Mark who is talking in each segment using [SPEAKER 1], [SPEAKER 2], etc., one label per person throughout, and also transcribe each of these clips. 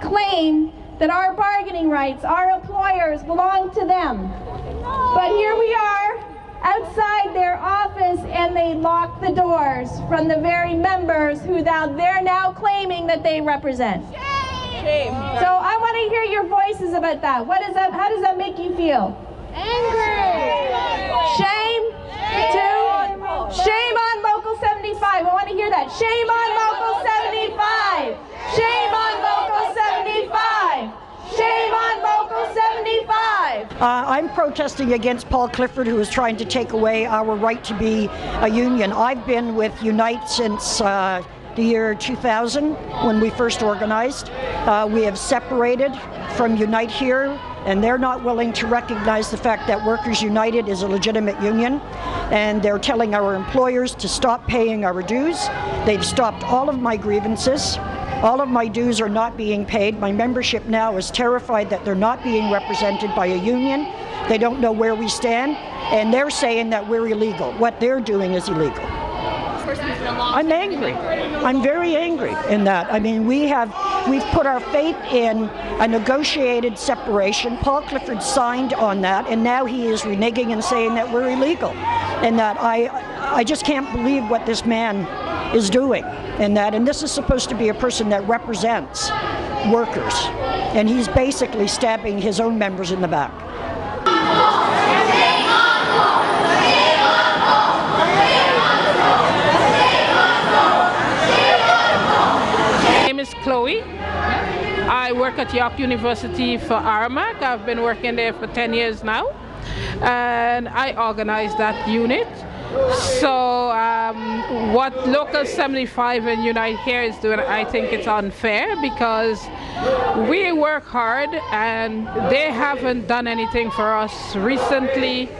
[SPEAKER 1] claim that our bargaining rights, our employers, belong to them. But here we are outside their office, and they lock the doors from the very members who they're now claiming that they represent.
[SPEAKER 2] Shame.
[SPEAKER 1] So I want to hear your voices about that. What is that? How does that make you feel?
[SPEAKER 2] Angry.
[SPEAKER 1] Shame? Shame on Local 75. I want to hear that. Shame on Local 75. Shame on Local 75. Shame on Local 75.
[SPEAKER 3] I'm protesting against Paul Clifford, who is trying to take away our right to be a union. I've been with Unite since the year 2000 when we first organized. We have separated from Unite here, and they're not willing to recognize the fact that Workers United is a legitimate union, and they're telling our employers to stop paying our dues. They've stopped all of my grievances. All of my dues are not being paid. My membership now is terrified that they're not being represented by a union. They don't know where we stand, and they're saying that we're illegal. What they're doing is illegal. I'm angry. I'm very angry in that. I mean, we've put our faith in a negotiated separation. Paul Clifford signed on that, and now he is reneging and saying that we're illegal. And that I just can't believe what this man is doing. And this is supposed to be a person that represents workers, and he's basically stabbing his own members in the back.
[SPEAKER 4] My name is Chloe. I work at York University for Armagh. I've been working there for 10 years now, and I organized that unit. So what Local 75 and Unite here is doing, I think it's unfair, because we work hard and they haven't done anything for us recently.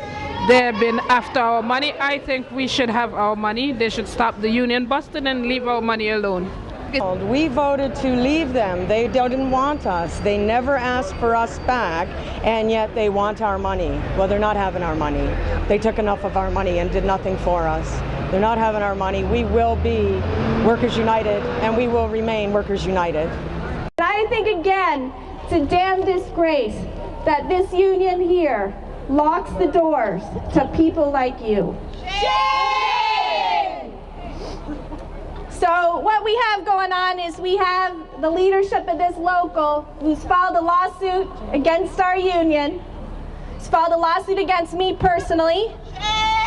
[SPEAKER 4] They've been after our money. I think we should have our money. They should stop the union busting and leave our money alone.
[SPEAKER 5] We voted to leave them. They didn't want us. They never asked for us back, and yet they want our money. Well, they're not having our money. They took enough of our money and did nothing for us. They're not having our money. We will be Workers United, and we will remain Workers United.
[SPEAKER 1] I think, again, it's a damn disgrace that this union here locks the doors to people like you. So what we have going on is we have the leadership of this local who's filed a lawsuit against our union. He's filed a lawsuit against me personally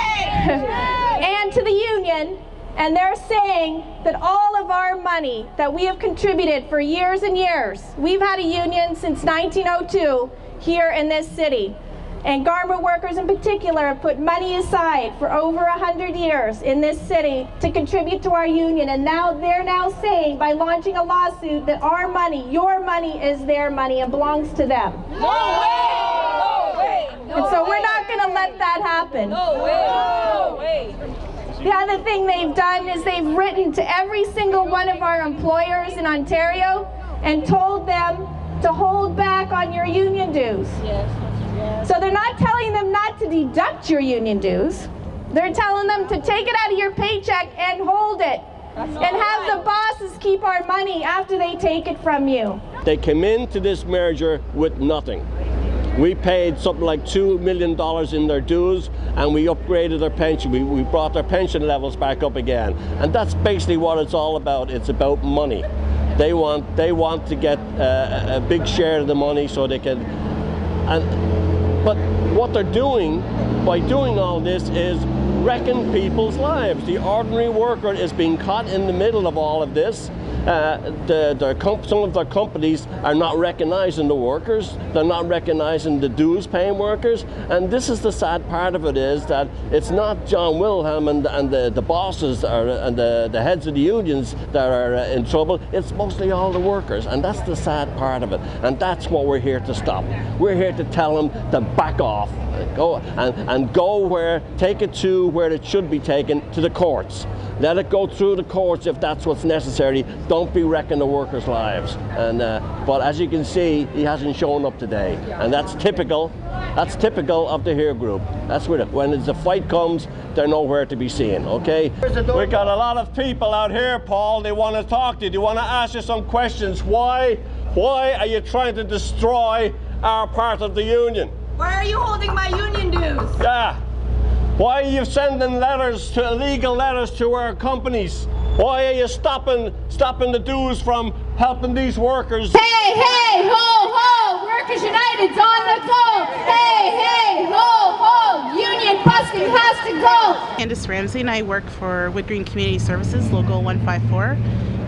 [SPEAKER 1] and to the union, and they're saying that all of our money that we have contributed for years and years, we've had a union since 1902 here in this city. And garment workers in particular have put money aside for over 100 years in this city to contribute to our union, and now they're saying by launching a lawsuit that our money, your money, is their money and belongs to them.
[SPEAKER 2] No way! No way! No
[SPEAKER 1] and so
[SPEAKER 2] way.
[SPEAKER 1] we're not going to let that happen.
[SPEAKER 2] No way! No way!
[SPEAKER 1] The other thing they've done is they've written to every single one of our employers in Ontario and told them to hold back on your union dues.
[SPEAKER 2] Yes.
[SPEAKER 1] So they're not telling them not to deduct your union dues. They're telling them to take it out of your paycheck and hold it. And have the bosses keep our money after they take it from you.
[SPEAKER 6] They came into this merger with nothing. We paid something like $2 million in their dues, and we upgraded their pension. We brought their pension levels back up again. And that's basically what it's all about. It's about money. They want to get a big share of the money so they can. But what they're doing by doing all this is wrecking people's lives. The ordinary worker is being caught in the middle of all of this. Some of their companies are not recognizing the workers. They're not recognizing the dues paying workers. And this is the sad part of it, is that it's not John Wilhelm and the bosses and the heads of the unions that are in trouble. It's mostly all the workers. And that's the sad part of it. And that's what we're here to stop. We're here to tell them to back off. Take it to where it should be taken, to the courts. Let it go through the courts if that's what's necessary. Don't be wrecking the workers' lives. But as you can see, he hasn't shown up today, and that's typical. That's typical of the HERE group. That's where when the fight comes, they're nowhere to be seen. Okay. We got a lot of people out here, Paul. They want to talk to you. They want to ask you some questions. Why Why are you trying to destroy our part of the union?
[SPEAKER 2] Why are you holding my union dues?
[SPEAKER 6] Yeah. Why are you sending letters, illegal letters to our companies? Why are you stopping the dues from helping these workers?
[SPEAKER 7] Hey, hey, ho, ho, Workers United's on the go. Hey, hey, ho, ho, union busting has to go.
[SPEAKER 8] Candace Ramsey and I work for Wood Green Community Services, Local 154,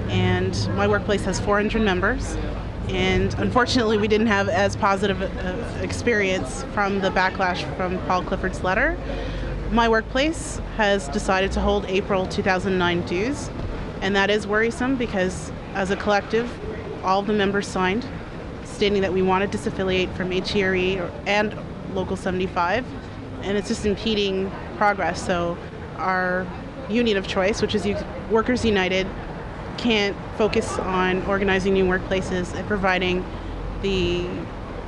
[SPEAKER 8] and my workplace has 400 members. And unfortunately, we didn't have as positive experience from the backlash from Paul Clifford's letter. My workplace has decided to hold April 2009 dues, and that is worrisome because as a collective, all of the members signed stating that we want to disaffiliate from HERE and Local 75, and it's just impeding progress. So our union of choice, which is Workers United, can't focus on organizing new workplaces and providing the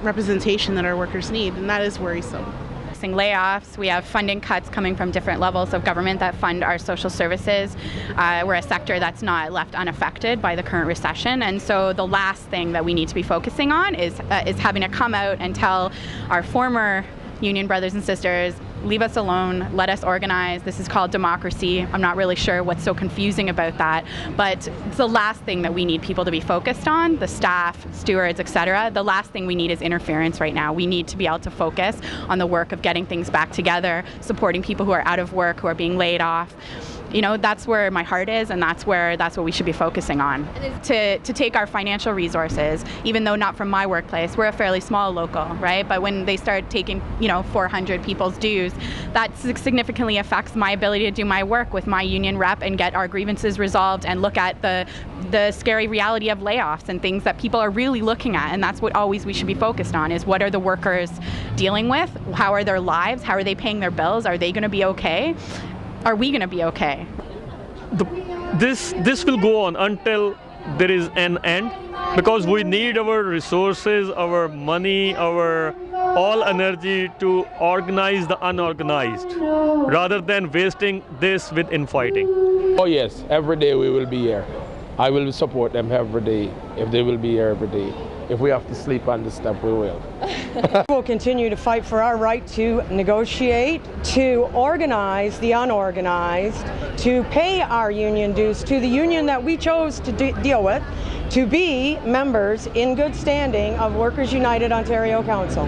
[SPEAKER 8] representation that our workers need, and that is worrisome.
[SPEAKER 9] Layoffs. We have funding cuts coming from different levels of government that fund our social services. We're a sector that's not left unaffected by the current recession, and so the last thing that we need to be focusing on is having to come out and tell our former union brothers and sisters, leave us alone, let us organize. This is called democracy. I'm not really sure what's so confusing about that, but it's the last thing that we need people to be focused on, the staff, stewards, etc. The last thing we need is interference right now. We need to be able to focus on the work of getting things back together, supporting people who are out of work, who are being laid off. You know, that's where my heart is, and that's what we should be focusing on. To take our financial resources, even though not from my workplace, we're a fairly small local, right? But when they start taking, 400 people's dues, that significantly affects my ability to do my work with my union rep and get our grievances resolved and look at the scary reality of layoffs and things that people are really looking at. And that's what always we should be focused on, is what are the workers dealing with? How are their lives? How are they paying their bills? Are they going to be okay? Are we going to be okay?
[SPEAKER 10] This will go on until there is an end, because we need our resources, our money, our all energy to organize the unorganized, rather than wasting this with infighting.
[SPEAKER 11] Oh yes, every day we will be here. I will support them every day if they will be here every day. If we have to sleep on the step, we will.
[SPEAKER 5] We'll continue to fight for our right to negotiate, to organize the unorganized, to pay our union dues to the union that we chose to deal with, to be members in good standing of Workers United Ontario Council.